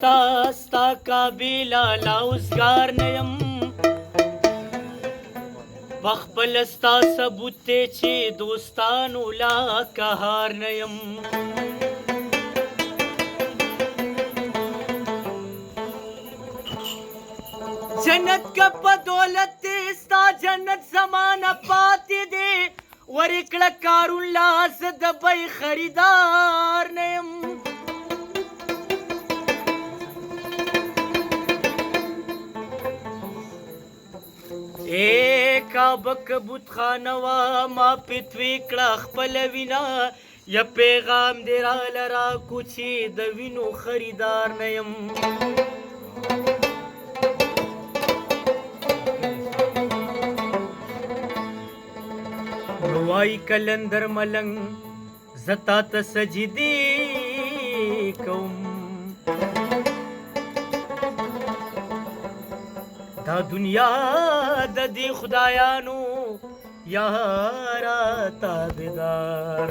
स्ता काबिला लाउزګار نه یم پخپل ستا ثبوت دی چې دوستانو لا قهار نه یم جنت که په دولت دی ستا جنت زمانه پاتې دی ورکړه کارون لاس د بی خریدار نه یم اے کعبه که بتخانه وه ما پتوی کړه خپله وینه یا پیغام دې راله راکو چې د وینو خریدار نه یم نو وایي کلندر ملنګ زه تا ته سجدې کوم دا دنیا د دې خدایانو یارا تابعدار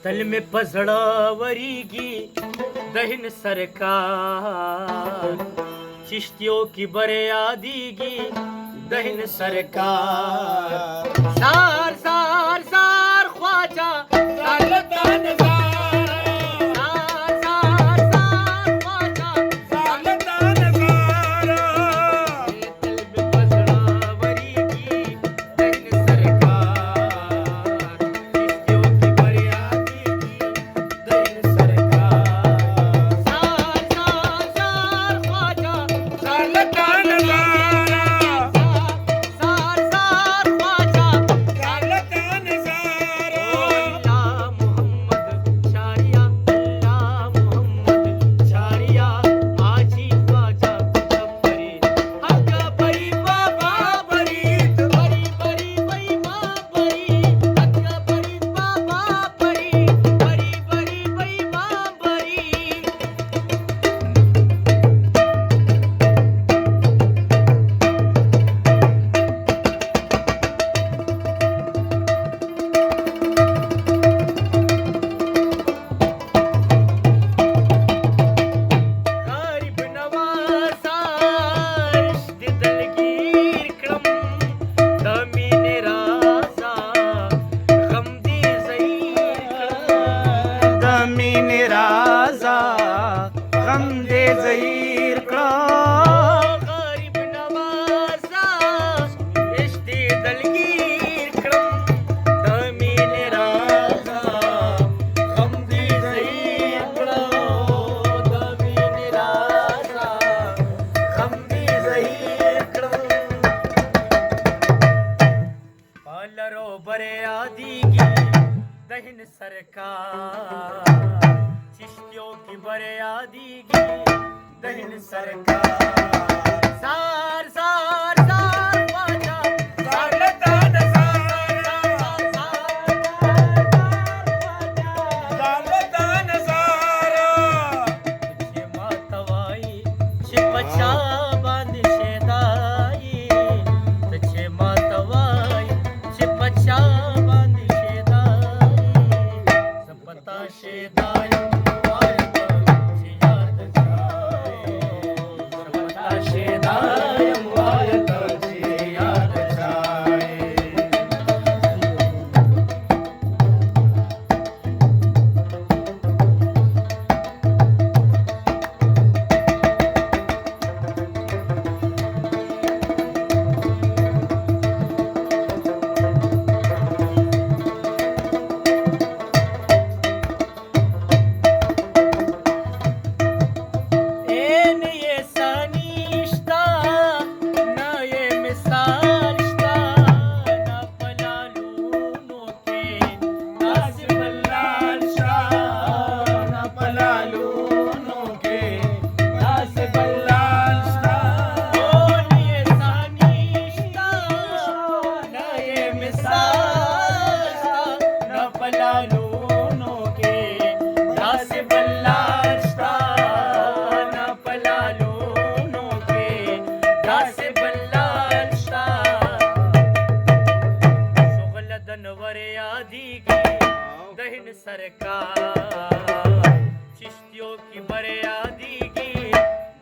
تل مې په زړه وریږي د هند سرکار چشتیو کی بره یادیږي د هند سرکار سار سار سار خواجه سالتان सरकार चिश्तियों की बरियादीगी दहिन सरकार सार सार सार वाजा सालतान सालतान सारा तुझे मातवाई शिपचा बांध शेदाई तुझे मातवाई शिपचा सरकार चिश्तियों की बरियादीगी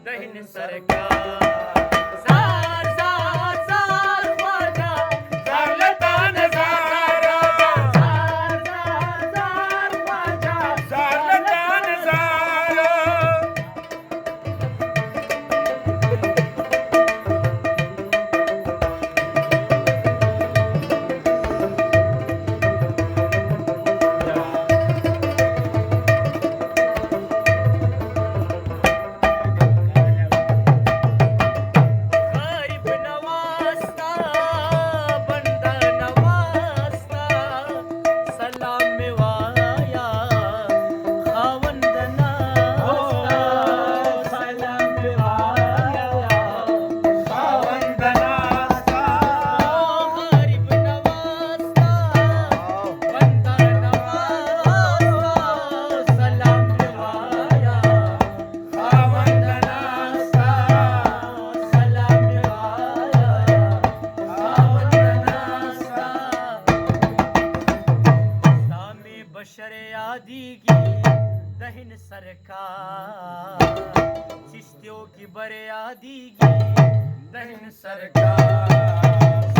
दहिन सरकार जार जार जार ख्वाजा जार लतान जार जार जार जार ख्वाजा जार लतान जार गरीब नवाजता बंदा नवाजता सलाम मेवाया खावंद नास्ता सलाम मेवाया खावंद नास्ता गरीब नवाजता बंदा नवाजता सलाम मेवाया खावंद नास्ता सलाम मेवाया खावंद नास्ता सामे बशर आदीगी दहिन सरकार चिश्तियों की बरियादीगी दहिन सरकार